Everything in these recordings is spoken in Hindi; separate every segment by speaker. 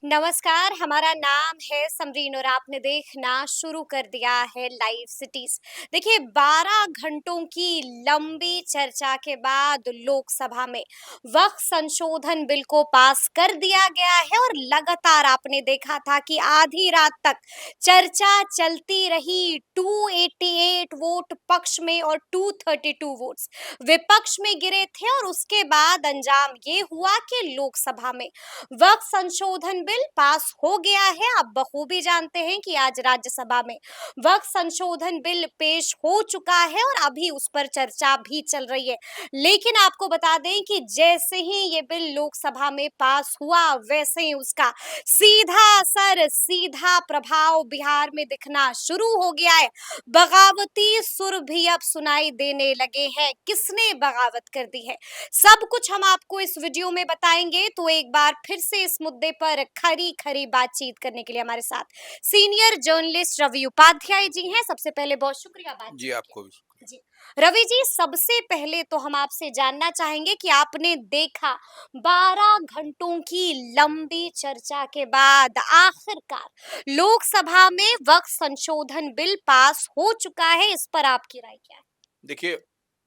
Speaker 1: नमस्कार, हमारा नाम है समरीन और आपने देखना शुरू कर दिया है लाइव सिटीज। देखिए 12 घंटों की लंबी चर्चा के बाद लोकसभा में वक्त संशोधन बिल को पास कर दिया गया है और लगातार आपने देखा था कि आधी रात तक चर्चा चलती रही। 288 वोट पक्ष में और 232 वोट्स विपक्ष में गिरे थे और उसके बाद अंजाम ये हुआ कि लोकसभा में वक्त संशोधन बिल पास हो गया है। आप बखूबी जानते हैं कि आज राज्यसभा में वक्त संशोधन बिल पेश हो चुका है और अभी उस पर चर्चा भी चल रही है। लेकिन आपको बता दें कि जैसे ही ये बिल लोकसभा में पास हुआ वैसे ही उसका सीधा असर, सीधा प्रभाव बिहार में दिखना शुरू हो गया है। बगावती सुर भी अब सुनाई देने लगे हैं। किसने बगावत कर दी है, सब कुछ हम आपको इस वीडियो में बताएंगे। तो एक बार फिर से इस मुद्दे पर खरी खरी बातचीत करने के लिए हमारे साथ सीनियर जर्नलिस्ट रवि उपाध्याय जी हैं। सबसे पहले बहुत शुक्रिया
Speaker 2: जी,
Speaker 1: बातचीत के
Speaker 2: आपको भी शुक्रिया।
Speaker 1: जी। रवि जी, सबसे पहले तो हम आपसे जानना चाहेंगे कि आपने देखा 12 घंटों की लंबी चर्चा के बाद आखिरकार लोकसभा में वक्त संशोधन बिल पास हो चुका है, इस पर आपकी राय क्या है?
Speaker 2: देखिए,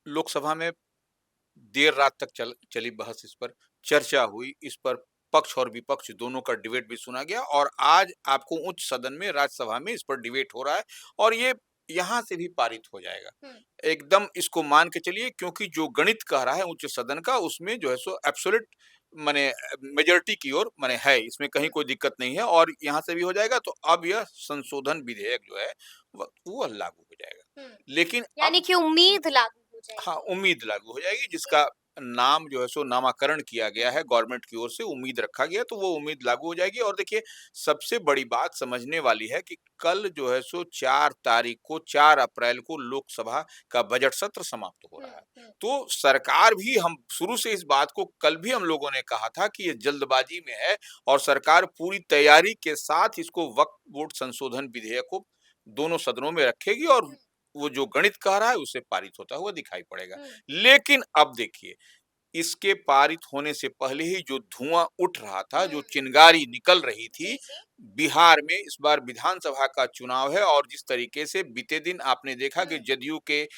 Speaker 2: लोकसभा में देर रात तक चली बहस इस पर, चर्चा हुई, इस पर पक्ष और विपक्ष दोनों का डिबेट भी सुना गया और आज आपको उच्च सदन में, राज्यसभा में इस पर डिबेट हो रहा है और ये यहाँ से भी पारित हो जाएगा।
Speaker 1: हम्म।
Speaker 2: एकदम इसको मान के चलिए क्योंकि जो गणित कह रहा है उच्च सदन का उसमें जो है सो एब्सोल्यूट माने मेजॉरिटी की ओर माने है, इसमें कहीं कोई दिक्कत नहीं है और यहाँ से भी हो जाएगा तो अब यह संशोधन विधेयक जो है वो लागू हो जाएगा।
Speaker 1: हम्म।
Speaker 2: लेकिन
Speaker 1: यानी
Speaker 2: अब
Speaker 1: कि उम्मीद लागू हो
Speaker 2: हाँ,
Speaker 1: जाएगी।
Speaker 2: उम्मीद लागू हो जाएगी
Speaker 1: जी।
Speaker 2: जिसका नाम जो है सो नामाकरण किया गया है
Speaker 1: हम्म।
Speaker 2: गवर्नमेंट की ओर से, उम्मीद रखा गया तो वो उम्मीद लागू हो जाएगी। और देखिए सबसे बड़ी बात समझने वाली है कि कल जो है सो 4 तारीख को 4 अप्रैल को लोकसभा का बजट सत्र समाप्त हो रहा है।
Speaker 1: हम्म।
Speaker 2: तो सरकार भी, हम शुरू से इस बात को कल भी हम लोगों ने कहा था कि ये जल्दबाजी में है और सरकार पूरी तैयारी के साथ इसको वक्फ बोर्ड संशोधन विधेयक को दोनों सदनों में रखेगी और
Speaker 1: हम्म।
Speaker 2: वो जो गणित कह रहा है उससे पारित होता हुआ दिखाई पड़ेगा।
Speaker 1: हम्म।
Speaker 2: लेकिन अब देखिए, इसके पारित होने से पहले ही जो धुआं उठ रहा था, जो
Speaker 1: हम्म।
Speaker 2: चिंगारी निकल रही
Speaker 1: जी
Speaker 2: थी,
Speaker 1: जी।
Speaker 2: बिहार में इस बार विधानसभा का चुनाव है और जिस तरीके से बीते दिन आपने देखा कि
Speaker 1: हम्म।
Speaker 2: जदयू के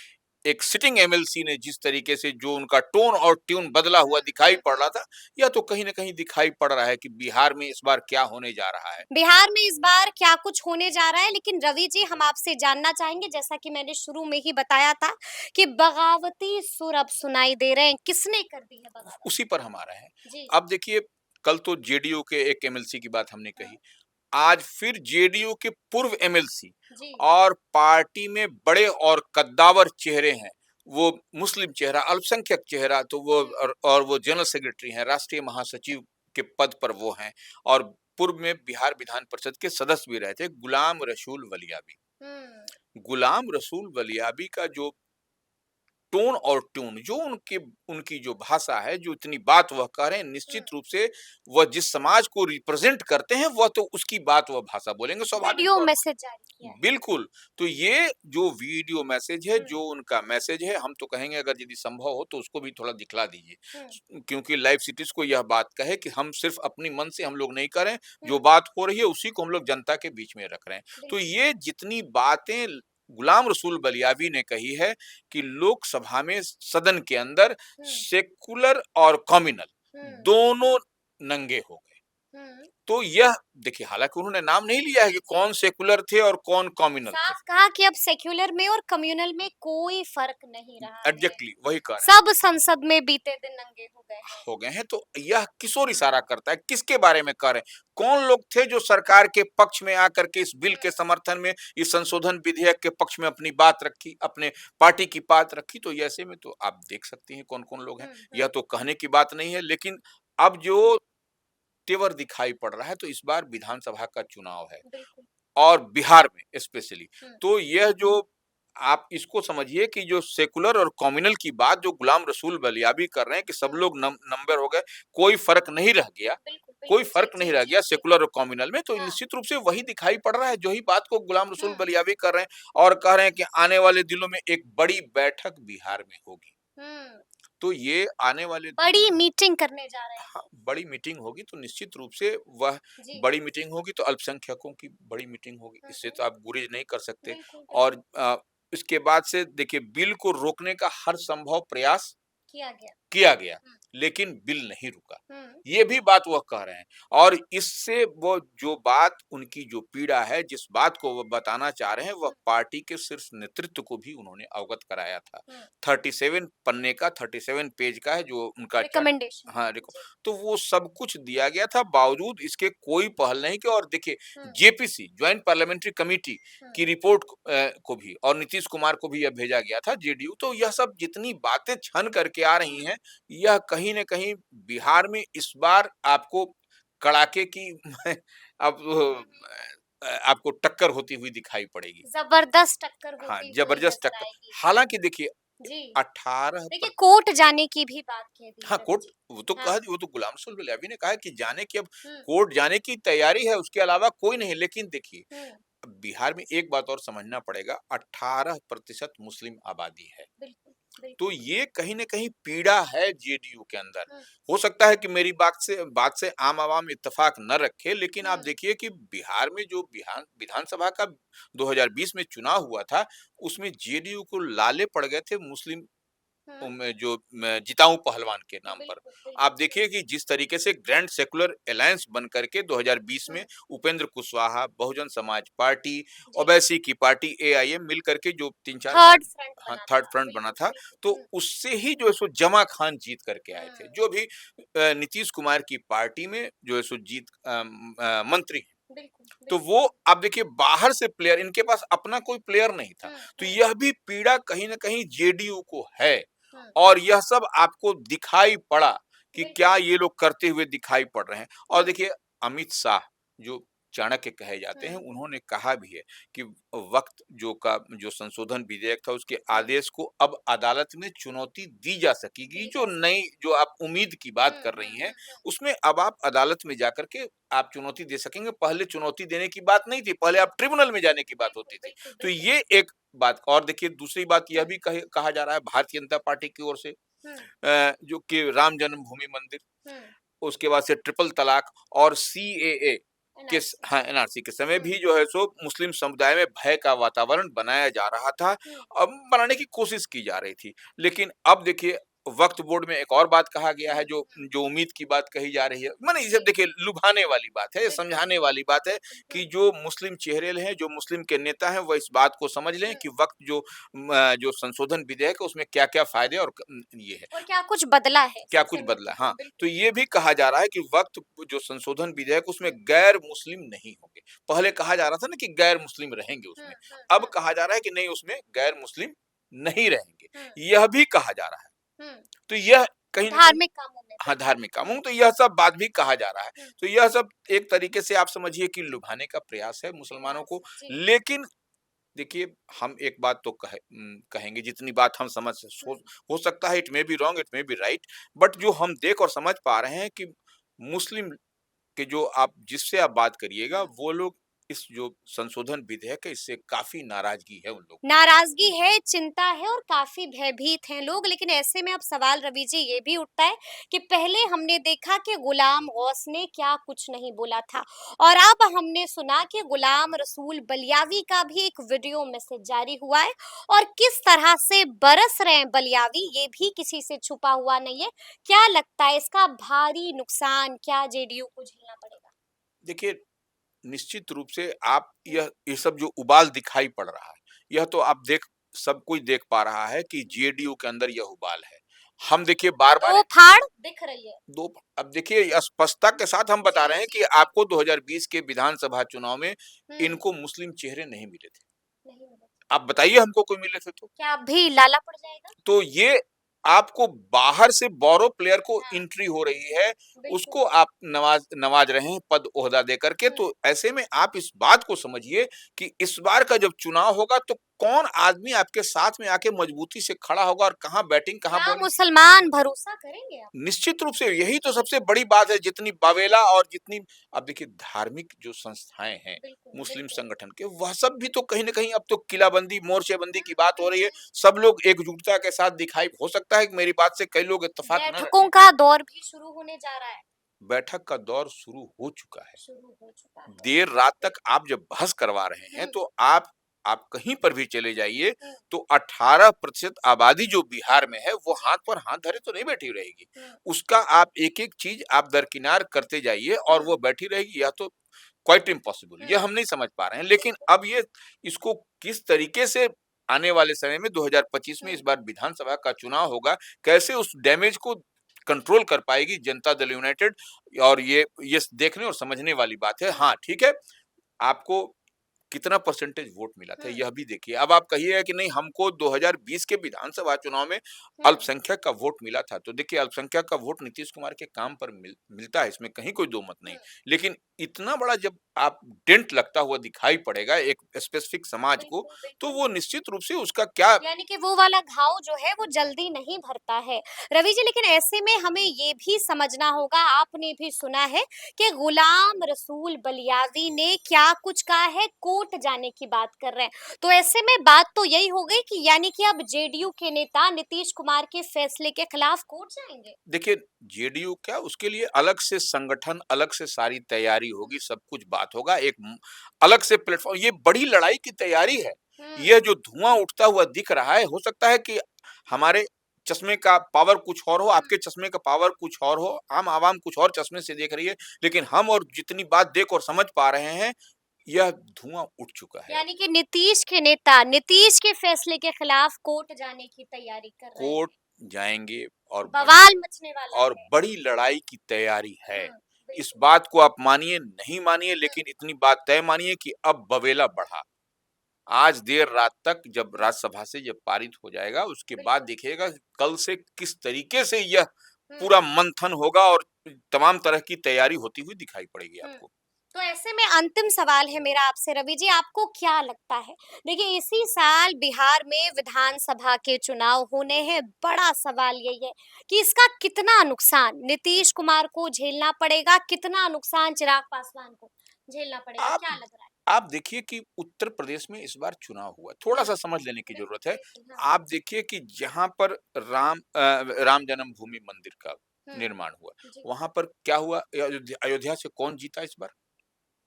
Speaker 2: एक सिटिंग एमएलसी ने जिस तरीके से जो उनका टोन और ट्यून बदला हुआ दिखाई पड़ रहा था, या तो कहीं न कहीं दिखाई पड़ रहा है कि बिहार में इस बार क्या होने जा रहा है।
Speaker 1: बिहार में इस बार क्या कुछ होने जा रहा है, लेकिन रवि जी हम आपसे जानना चाहेंगे, जैसा कि मैंने शुरू में ही बताया था कि बगावती सुर अब सुनाई दे रहे हैं। किसने कर दी है बगावत?
Speaker 2: उसी पर हम आ रहे हैं।
Speaker 1: जी।
Speaker 2: अब देखिए, कल तो जेडीयू के एक एमएलसी की बात हमने
Speaker 1: हाँ।
Speaker 2: कही। आज फिर जेडीयू के पूर्व एमएलसी
Speaker 1: जी।
Speaker 2: और पार्टी में बड़े और कद्दावर चेहरे हैं। वो मुस्लिम चेहरा, अल्पसंख्यक चेहरा तो वो
Speaker 1: हम्म।
Speaker 2: और वो जनरल सेक्रेटरी हैं, राष्ट्रीय महासचिव के पद पर वो हैं और पूर्व में बिहार विधान परिषद के सदस्य भी रहे थे, गुलाम रसूल वलियाबी।
Speaker 1: हम्म।
Speaker 2: गुलाम रसूल वलियाबी का जो टोन और ट्यून, जो उनके उनकी जो भाषा है, जो इतनी बात वह कह रहे हैं,
Speaker 1: हम्म।
Speaker 2: निश्चित रूप से वह जिस समाज को रिप्रेजेंट करते हैं, वह तो उसकी बात वह भाषा बोलेंगे स्वाभाविक
Speaker 1: वीडियो
Speaker 2: तौर पर।
Speaker 1: मैसेज जारी किया है।
Speaker 2: बिल्कुल, तो ये जो वीडियो मैसेज है,
Speaker 1: हम्म।
Speaker 2: जो उनका मैसेज है, हम तो कहेंगे अगर यदि संभव हो तो उसको भी थोड़ा दिखला दीजिए।
Speaker 1: हम्म।
Speaker 2: क्योंकि लाइव सिटीज़ को यह बात कहे कि हम सिर्फ़ अपनी मन से हम लोग नहीं कर रहे हैं, जो
Speaker 1: हम्म।
Speaker 2: बात हो रही है उसी को हम लोग जनता के बीच में रख रहे हैं। तो
Speaker 1: बिल्कुल।
Speaker 2: ये जितनी बातें गुलाम रसूल बलियावी ने कही है कि लोकसभा में सदन के अंदर
Speaker 1: हम्म।
Speaker 2: सेकुलर और कम्युनल
Speaker 1: हम्म।
Speaker 2: दोनों नंगे हो गए।
Speaker 1: हम्म।
Speaker 2: तो यह देखिए, हालाँकि उन्होंने नाम नहीं लिया है कि
Speaker 1: जी।
Speaker 2: कौन सेकुलर थे और कौन कम्युनल थे।
Speaker 1: साफ कहा कि अब सेक्युलर में और कम्युनल में कोई फर्क नहीं रहा है।
Speaker 2: एग्ज़ैक्टली वही कह रहे हैं।
Speaker 1: सब संसद में बीते दिन नंगे हो गए हैं।
Speaker 2: हो गए हैं तो यह किस ओर इशारा करता है? किसके बारे में कह रहे हैं? कौन लोग थे जो सरकार के पक्ष में आकर के इस बिल के
Speaker 1: हम्म।
Speaker 2: समर्थन में, इस संशोधन विधेयक के पक्ष में अपनी बात रखी, अपने पार्टी की बात रखी? तो ऐसे में तो आप देख सकती हैं कौन-कौन लोग हैं।
Speaker 1: हम्म।
Speaker 2: यह तो कहने की बात नहीं है, लेकिन अब जो तेवर दिखाई पड़ रहा है तो इस बार विधानसभा का चुनाव है
Speaker 1: बिल्कुल।
Speaker 2: और बिहार में स्पेशली।
Speaker 1: हम्म।
Speaker 2: तो यह जो आप इसको समझिए कि जो सेकुलर और कम्युनल की बात जो गुलाम रसूल बलियाबी कर रहे हैं कि सब
Speaker 1: हम्म।
Speaker 2: लोग नंबर हो गए, कोई फ़र्क नहीं रह गया,
Speaker 1: बिल्कुल
Speaker 2: कोई
Speaker 1: बिल्कुल। जी
Speaker 2: फ़र्क
Speaker 1: जी
Speaker 2: नहीं रह
Speaker 1: जी
Speaker 2: गया
Speaker 1: जी।
Speaker 2: सेकुलर और कम्युनल में, तो
Speaker 1: हाँ।
Speaker 2: निश्चित रूप से वही दिखाई पड़ रहा है, जो ही बात को गुलाम रसूल
Speaker 1: हम्म।
Speaker 2: बलियाबी कर रहे हैं और कह रहे हैं कि आने वाले दिनों में एक बड़ी बैठक बिहार में होगी।
Speaker 1: हम्म।
Speaker 2: तो ये आने वाले
Speaker 1: बड़ी मीटिंग करने जा रहे हैं।
Speaker 2: हाँ, बड़ी मीटिंग होगी तो निश्चित रूप से वह
Speaker 1: जी।
Speaker 2: बड़ी मीटिंग होगी तो अल्पसंख्यकों की बड़ी मीटिंग होगी। इससे तो आप गुरेज नहीं कर सकते
Speaker 1: बिल्कुल,
Speaker 2: और
Speaker 1: बिल्कुल।
Speaker 2: इसके बाद से देखिए बिल को रोकने का हर संभव प्रयास
Speaker 1: किया गया।
Speaker 2: किया गया,
Speaker 1: हुँ,
Speaker 2: लेकिन बिल नहीं रुका।
Speaker 1: हुँ,
Speaker 2: ये भी बात वह कह रहे हैं और इससे वो जो बात उनकी जो पीड़ा है, जिस बात को वो बताना चाह रहे हैं, वह
Speaker 1: हुँ,
Speaker 2: पार्टी के शीर्ष नेतृत्व को भी उन्होंने अवगत कराया था।
Speaker 1: हुँ।
Speaker 2: 37 पन्ने का 37 पेज का है जो उनका चार्ट
Speaker 1: रिकमेंडेशन।
Speaker 2: हाँ, रिको
Speaker 1: जी।
Speaker 2: तो वो सब कुछ दिया गया था, बावजूद इसके कोई पहल नहीं की और देखिए
Speaker 1: हुँ,
Speaker 2: जेपीसी जॉइंट पार्लियामेंट्री कमिटी
Speaker 1: हुँ,
Speaker 2: की रिपोर्ट को भी और नीतीश कुमार को भी यह भेजा गया था जेडीयू तो यह सब जितनी बातें छन करके आ रही
Speaker 1: हुँ।
Speaker 2: हैं यह कहीं न कहीं बिहार में इस बार आपको कड़ाके की अब
Speaker 1: हुँ, हुँ।
Speaker 2: आपको टक्कर होती हुई दिखाई पड़ेगी।
Speaker 1: ज़बरदस्त टक्कर
Speaker 2: हाँ,
Speaker 1: होती हुई
Speaker 2: जबरदस्त
Speaker 1: नज़र
Speaker 2: टक्कर
Speaker 1: आएगी।
Speaker 2: हालाँकि देखिए
Speaker 1: जी।
Speaker 2: 18
Speaker 1: देखिए
Speaker 2: पर
Speaker 1: कोर्ट जाने की भी बात कह दी
Speaker 2: हाँ,
Speaker 1: है रवि
Speaker 2: कोर्ट
Speaker 1: जी। हाँ।
Speaker 2: वो तो गुलाम रसूल बिलावी ने कहा है कि जाने की अब
Speaker 1: हुँ,
Speaker 2: कोर्ट जाने की तैयारी है, उसके अलावा कोई नहीं। लेकिन देखिए,
Speaker 1: हुँ।
Speaker 2: बिहार में एक बात और समझना पड़ेगा, 18% मुस्लिम आबादी है।
Speaker 1: बिल्कुल,
Speaker 2: तो
Speaker 1: बिल्कुल।
Speaker 2: ये कहीं न कहीं पीड़ा है जेडीयू के अंदर।
Speaker 1: हुँ,
Speaker 2: हो सकता है कि मेरी बात से आम आवाम इत्तेफ़ाक न रखे, लेकिन आप
Speaker 1: हुँ,
Speaker 2: देखिए कि बिहार में जो विधानसभा का 2020 में चुनाव हुआ था, उसमें जेडीयू को लाले पड़ गए थे मुस्लिम
Speaker 1: हुँ।
Speaker 2: में जो जिताऊ पहलवान के नाम पर।
Speaker 1: बिल्कुल,
Speaker 2: आप
Speaker 1: बिल्कुल,
Speaker 2: देखिए
Speaker 1: बिल्कुल।
Speaker 2: कि जिस तरीके से ग्रैंड सेक्युलर अलायंस बन करके 2020
Speaker 1: हुँ,
Speaker 2: में उपेंद्र कुशवाहा, बहुजन समाज पार्टी,
Speaker 1: जी।
Speaker 2: ओवैसी की पार्टी एआईएम मिल करके जो 3-4
Speaker 1: थर्ड
Speaker 2: पार्टी
Speaker 1: फ्रंट
Speaker 2: हाँ,
Speaker 1: बना
Speaker 2: थर्ड
Speaker 1: था।
Speaker 2: फ्रंट बना
Speaker 1: बिल्कुल,
Speaker 2: था,
Speaker 1: बिल्कुल।
Speaker 2: तो
Speaker 1: हुँ,
Speaker 2: उससे ही जो है सो जमा खान जीत करके आए थे,
Speaker 1: हुँ।
Speaker 2: जो भी नीतीश कुमार की पार्टी में जो है सो मंत्री हैं।
Speaker 1: बिल्कुल,
Speaker 2: तो
Speaker 1: बिल्कुल।
Speaker 2: वो आप देखिए बाहर से प्लेयर इनके पास अपना कोई प्लेयर नहीं था।
Speaker 1: हुँ,
Speaker 2: तो
Speaker 1: हुँ,
Speaker 2: यह भी पीड़ा कहीं न कहीं जेडीयू को है
Speaker 1: हुँ।
Speaker 2: और यह सब आपको दिखाई पड़ा कि क्या
Speaker 1: बिल्कुल।
Speaker 2: ये लोग करते हुए दिखाई पड़ रहे हैं। और
Speaker 1: हुँ,
Speaker 2: देखिए अमित शाह जो चाणक्य कहे जाते हैं,
Speaker 1: हुँ,
Speaker 2: उन्होंने कहा भी है कि वक़्त जो संशोधन विधेयक था उसके
Speaker 1: हुँ।
Speaker 2: आदेश को अब अदालत में चुनौती दी जा सकेगी।
Speaker 1: दी
Speaker 2: जो
Speaker 1: जा
Speaker 2: नई
Speaker 1: सकती
Speaker 2: जो आप उम्मीद की
Speaker 1: है।
Speaker 2: बात
Speaker 1: हुँ,
Speaker 2: कर
Speaker 1: हुँ,
Speaker 2: रही हैं,
Speaker 1: हुँ, हुँ,
Speaker 2: उसमें अब आप अदालत में जाकर के आप चुनौती दे सकेंगे। पहले चुनौती देने की बात नहीं थी, पहले
Speaker 1: हुँ।
Speaker 2: आप ट्रिब्यूनल में जाने की बात
Speaker 1: बिल्कुल,
Speaker 2: होती थी।
Speaker 1: बिल्कुल,
Speaker 2: तो
Speaker 1: बिल्कुल।
Speaker 2: ये एक बात और देखिए दूसरी बात यह
Speaker 1: हुँ,
Speaker 2: भी कहा जा रहा है भारतीय जनता पार्टी की ओर से
Speaker 1: हुँ,
Speaker 2: जो कि राम जन्मभूमि मंदिर,
Speaker 1: हुँ।
Speaker 2: उसके बाद से ट्रिपल तलाक और सीएए
Speaker 1: एनआरसी।
Speaker 2: हाँ, एनआरसी के समय
Speaker 1: हुँ,
Speaker 2: भी जो है सो मुस्लिम समुदाय में भय का वातावरण बनाया जा रहा था।
Speaker 1: हुँ,
Speaker 2: अब बनाने की कोशिश की जा रही थी। लेकिन अब देखिए वक्फ बोर्ड में एक और बात कहा गया
Speaker 1: हुँ,
Speaker 2: है जो
Speaker 1: हुँ।
Speaker 2: जो उम्मीद की बात कही जा रही है। माने इसे
Speaker 1: जी।
Speaker 2: देखिए लुभाने वाली बात है,
Speaker 1: बिल्कुल,
Speaker 2: समझाने
Speaker 1: बिल्कुल,
Speaker 2: वाली बात है
Speaker 1: बिल्कुल।
Speaker 2: कि
Speaker 1: हुँ,
Speaker 2: जो मुस्लिम चेहरे हैं, जो मुस्लिम के नेता हैं, वह इस बात को समझ लें
Speaker 1: हुँ।
Speaker 2: कि वक़्त जो संशोधन विधेयक है उसमें क्या-क्या फ़ायदे और ये है।
Speaker 1: और क्या कुछ बदला है,
Speaker 2: क्या
Speaker 1: सबसे
Speaker 2: कुछ बदला हाँ,
Speaker 1: महत्वपूर्ण।
Speaker 2: तो
Speaker 1: बिल्कुल।
Speaker 2: ये भी कहा जा रहा है कि वक़्त जो संशोधन विधेयक उसमें
Speaker 1: हुँ,
Speaker 2: गैर मुस्लिम नहीं होंगे। पहले कहा जा रहा था ना कि गैर मुस्लिम रहेंगे
Speaker 1: हुँ,
Speaker 2: उसमें,
Speaker 1: हुँ,
Speaker 2: अब
Speaker 1: हुँ,
Speaker 2: कहा जा रहा है कि नहीं उसमें गैर मुस्लिम नहीं रहेंगे।
Speaker 1: हुँ,
Speaker 2: यह भी कहा जा रहा है।
Speaker 1: हुँ।
Speaker 2: तो यह कहीं न कहीं
Speaker 1: धार्मिक कामों में
Speaker 2: हाँ,
Speaker 1: बिल्कुल।
Speaker 2: धार्मिक कामों
Speaker 1: हुँ,
Speaker 2: तो यह सब बात भी कहा जा रहा है।
Speaker 1: हुँ।
Speaker 2: तो यह सब एक तरीके से आप समझिए कि लुभाने का प्रयास है मुसलमानों
Speaker 1: प्रयास
Speaker 2: को।
Speaker 1: है। जी।
Speaker 2: लेकिन देखिए, हम एक बात तो कहेंगे जितनी बात हम समझ
Speaker 1: हुँ,
Speaker 2: हो सकता है it may be wrong, it may be right but जो हम देख और समझ पा रहे हैं कि मुस्लिम के जो आप जिससे आप बात करिएगा,
Speaker 1: हुँ।
Speaker 2: वो लोग इस जो संशोधन विधेयक है, इससे काफ़ी नाराज़गी है उन लोगों को।
Speaker 1: नाराज़गी है, चिंता है और काफ़ी भयभीत हैं लोग। लेकिन ऐसे में अब सवाल रवि जी ये भी उठता है कि पहले हमने देखा कि गुलाम गौस ने क्या कुछ नहीं बोला था और अब हमने सुना कि गुलाम रसूल बलियावी का भी एक वीडियो मैसेज जारी हुआ है और किस तरह से बरस रहे हैं बलियावी ये भी किसी से छुपा हुआ नहीं है। क्या लगता है इसका भारी नुकसान क्या जेडीयू को झेलना पड़ेगा?
Speaker 2: देखिए, निश्चित रूप से आप
Speaker 1: हुँ,
Speaker 2: ये सब जो उबाल दिखाई पड़ रहा है, यह तो आप सब कोई देख पा रहा है कि जेडीयू के अंदर यह उबाल है। हम देखिए बार-बार
Speaker 1: दो फाड़ दिख रही है।
Speaker 2: दो अब देखिए स्पष्टता के साथ हम बता
Speaker 1: जी,
Speaker 2: रहे हैं
Speaker 1: जी,
Speaker 2: कि
Speaker 1: जी।
Speaker 2: आपको 2020 के विधानसभा चुनाव में
Speaker 1: हुँ,
Speaker 2: इनको मुस्लिम चेहरे नहीं मिले थे।
Speaker 1: नहीं मिला।
Speaker 2: आप बताइए हमको कोई मिले थे तो?
Speaker 1: क्या अब भी लाला पड़ जाएगा?
Speaker 2: तो ये आपको बाहर से बोरो प्लेयर को
Speaker 1: हाँ,
Speaker 2: एंट्री हो रही है,
Speaker 1: बिल्कुल।
Speaker 2: उसको आप नवाज रहे हैं पद ओहदा दे करके,
Speaker 1: हुँ,
Speaker 2: तो ऐसे में आप इस बात को समझिए कि इस बार का जब चुनाव होगा तो कौन आदमी आपके साथ में आके मजबूती से खड़ा होगा और कहाँ बैटिंग कहाँ
Speaker 1: क्या
Speaker 2: बॉलिंग।
Speaker 1: मुसलमान भरोसा करेंगे आप?
Speaker 2: निश्चित रूप से यही तो सबसे बड़ी बात है, जितनी बावेला और जितनी अब देखिए धार्मिक जो संस्थाएं हैं
Speaker 1: बिल्कुल,
Speaker 2: मुस्लिम
Speaker 1: बिल्कुल।
Speaker 2: संगठन के, वह सब भी तो कहीं ना कहीं अब तो किलाबंदी मोर्चेबंदी की बात हो रही है।
Speaker 1: हुँ।
Speaker 2: सब लोग एकजुटता के साथ दिखाई, हो सकता है कि मेरी बात से कई लोग इत्तेफाक न
Speaker 1: बैठकों
Speaker 2: रखें।
Speaker 1: का दौर भी शुरू होने जा रहा है।
Speaker 2: बैठक का दौर शुरू हो चुका है।
Speaker 1: शुरू हो चुका है।
Speaker 2: देर रात तक आप जब बहस करवा रहे हैं,
Speaker 1: हुँ,
Speaker 2: तो आप कहीं पर भी चले जाइए,
Speaker 1: हुँ,
Speaker 2: तो 18% आबादी जो बिहार में है, वो हाथ पर हाथ धरे तो नहीं बैठी रहेगी।
Speaker 1: हुँ,
Speaker 2: उसका आप एक-एक चीज़ आप दरकिनार करते जाइए और
Speaker 1: हुँ,
Speaker 2: वो बैठी रहेगी, यह तो क्वाइट इम्पॉसिबल,
Speaker 1: हुँ,
Speaker 2: ये हम नहीं समझ पा रहे हैं। लेकिन अब ये इसको किस तरीके से आने वाले समय में 2025 में
Speaker 1: हुँ,
Speaker 2: इस बार विधानसभा का चुनाव होगा, कैसे उस डैमेज को कंट्रोल कर पाएगी जनता दल यूनाइटेड, और ये देखने और समझने वाली बात है।
Speaker 1: हुँ,
Speaker 2: हाँ, ठीक है, आपको कितना परसेंटेज वोट मिला था,
Speaker 1: हुँ,
Speaker 2: यह भी देखिए। अब आप कहिएगा कि नहीं, हमको 2020 के विधानसभा चुनाव में
Speaker 1: हुँ,
Speaker 2: अल्पसंख्यक का वोट मिला था, तो देखिए अल्पसंख्यक का वोट नीतीश कुमार के काम पर मिलता है, इसमें कहीं कोई दो मत नहीं।
Speaker 1: हुँ।
Speaker 2: लेकिन इतना बड़ा जब आप डेंट लगता हुआ दिखाई पड़ेगा एक स्पेसिफिक समाज को,
Speaker 1: बिल्कुल,
Speaker 2: तो
Speaker 1: बिल्कुल।
Speaker 2: वो निश्चित रूप से उसका क्या।
Speaker 1: यानी कि वो वाला घाव जो है वो जल्दी नहीं भरता है। रवि जी, लेकिन ऐसे में हमें ये भी समझना होगा, आपने भी सुना है कि गुलाम रसूल बलियावी ने क्या कुछ कहा है, कोर्ट जाने की बात कर रहे हैं। तो ऐसे में बात तो यही हो गई कि यानी कि अब जेडीयू के नेता नीतीश कुमार के फैसले के खिलाफ कोर्ट जाएंगे।
Speaker 2: देखिए, जेडीयू क्या, उसके लिए अलग से संगठन, अलग से सारी तैयारी
Speaker 1: हुँ,
Speaker 2: होगी, सब कुछ बात होगा, अलग से प्लेटफ़ॉर्म, ये बड़ी लड़ाई की तैयारी है।
Speaker 1: हुँ,
Speaker 2: यह जो धुआँ उठता हुआ दिख रहा है, हो सकता है कि हमारे चश्मे का पावर कुछ और हो,
Speaker 1: हुँ।
Speaker 2: आपके चश्मे का पावर कुछ और हो, आम आवाम कुछ और चश्मे से देख रही है, लेकिन हम और जितनी बात देख और समझ पा रहे हैं, यह धुआँ उठ चुका है।
Speaker 1: यानी कि नीतीश के नेता नीतीश के फैसले के खिलाफ कोर्ट जाने की तैयारी कर रहे
Speaker 2: कोर्ट
Speaker 1: हैं।
Speaker 2: जाएँगे और
Speaker 1: बवाल मचने वाला
Speaker 2: और
Speaker 1: है।
Speaker 2: बड़ी लड़ाई की तैयारी है।
Speaker 1: हुँ,
Speaker 2: इस
Speaker 1: बिल्कुल।
Speaker 2: बात को आप मानिए, नहीं मानिए,
Speaker 1: हुँ,
Speaker 2: लेकिन इतनी बात तय मानिए कि अब बवेला बढ़ा। आज देर रात तक जब
Speaker 1: हुँ,
Speaker 2: राज्यसभा से जब पारित हो जाएगा, उसके बाद
Speaker 1: बिल्कुल।
Speaker 2: देखिएगा कि कल से किस तरीके से यह
Speaker 1: हुँ,
Speaker 2: पूरा मंथन होगा और तमाम तरह की तैयारी होती हुई दिखाई पड़ेगी
Speaker 1: हुँ।
Speaker 2: आपको।
Speaker 1: तो ऐसे में अंतिम सवाल है मेरा आपसे रवि जी, आपको क्या लगता है? देखिए, इसी साल बिहार में विधानसभा के चुनाव होने हैं। बड़ा सवाल यही है कि इसका कितना नुकसान नीतीश कुमार को झेलना पड़ेगा, कितना नुकसान चिराग पासवान को झेलना पड़ेगा?
Speaker 2: आप
Speaker 1: क्या लग रहा है?
Speaker 2: आप देखिए कि उत्तर प्रदेश में इस बार चुनाव हुआ,
Speaker 1: हुँ,
Speaker 2: थोड़ा-सा समझ लेने की ज़रूरत
Speaker 1: बिल्कुल,
Speaker 2: है।
Speaker 1: बिल्कुल। हाँ,
Speaker 2: आप देखिए कि जहाँ पर राम जन्मभूमि मंदिर का
Speaker 1: हुँ,
Speaker 2: निर्माण हुआ,
Speaker 1: जी,
Speaker 2: वहाँ पर क्या हुआ, अयोध्या से कौन जीता इस बार?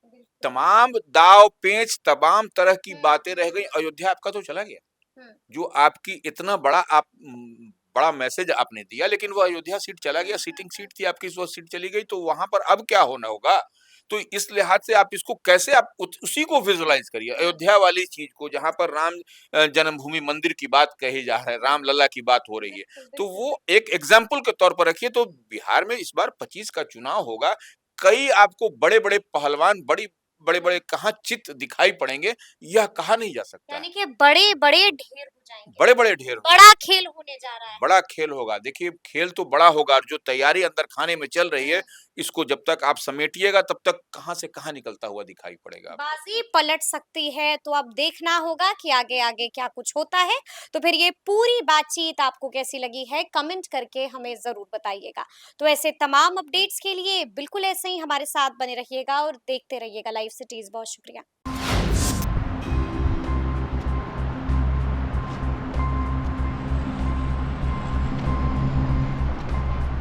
Speaker 1: बिल्कुल।
Speaker 2: तमाम दाव-पेच, तमाम तरह की
Speaker 1: हुँ,
Speaker 2: बातें
Speaker 1: हुँ,
Speaker 2: रह गई,
Speaker 1: हुँ,
Speaker 2: अयोध्या आपका तो चला गया।
Speaker 1: हुँ,
Speaker 2: जो आपकी इतना बड़ा बड़ा मैसेज आपने दिया, लेकिन वो अयोध्या सीट चला
Speaker 1: हुँ,
Speaker 2: गया,
Speaker 1: हुँ,
Speaker 2: सिटिंग
Speaker 1: हुँ।
Speaker 2: सीट थी आपकी, वो सीट चली गई, तो वहाँ पर अब क्या होना होगा? तो इस लिहाज से आप इसको कैसे आप उसी को विजुअलाइज़ करिए,
Speaker 1: हुँ,
Speaker 2: अयोध्या वाली चीज़ को, जहाँ पर राम जन्मभूमि मंदिर की बात कही जा रहा है,
Speaker 1: हुँ,
Speaker 2: रामलला की बात हो रही है।
Speaker 1: बिल्कुल,
Speaker 2: तो
Speaker 1: बिल्कुल,
Speaker 2: वो
Speaker 1: बिल्कुल।
Speaker 2: एक एग्ज़ाम्पल के तौर पर रखिए, तो बिहार में इस बार 25 का चुनाव होगा। कई आपको बड़े-बड़े पहलवान,
Speaker 1: हुँ,
Speaker 2: बड़े-बड़े कहाँ चित्त दिखाई पड़ेंगे, यह कहा नहीं जा सकता है।
Speaker 1: यानी कि बड़े-बड़े ढेर हो जाएँगे।
Speaker 2: बड़े-बड़े ढेर होंगे।
Speaker 1: बड़ा खेल होने जा रहा है।
Speaker 2: बड़ा खेल होगा। देखिए, खेल तो बड़ा होगा, और जो तैयारी अंदर खाने में चल रही है,
Speaker 1: हुँ,
Speaker 2: इसको जब तक आप समेटिएगा, तब तक कहाँ से कहाँ निकलता हुआ दिखाई पड़ेगा आपको।
Speaker 1: बाजी पलट सकती है, तो अब देखना होगा कि आगे-आगे क्या कुछ होता है। तो फिर ये पूरी बातचीत आपको कैसी लगी है, कमेंट करके हमें ज़रूर बताइएगा। तो ऐसे तमाम अपडेट्स के लिए बिल्कुल ऐसे ही हमारे साथ बने रहिएगा और देखते रहिएगा लाइव सिटीज़। बहुत शुक्रिया।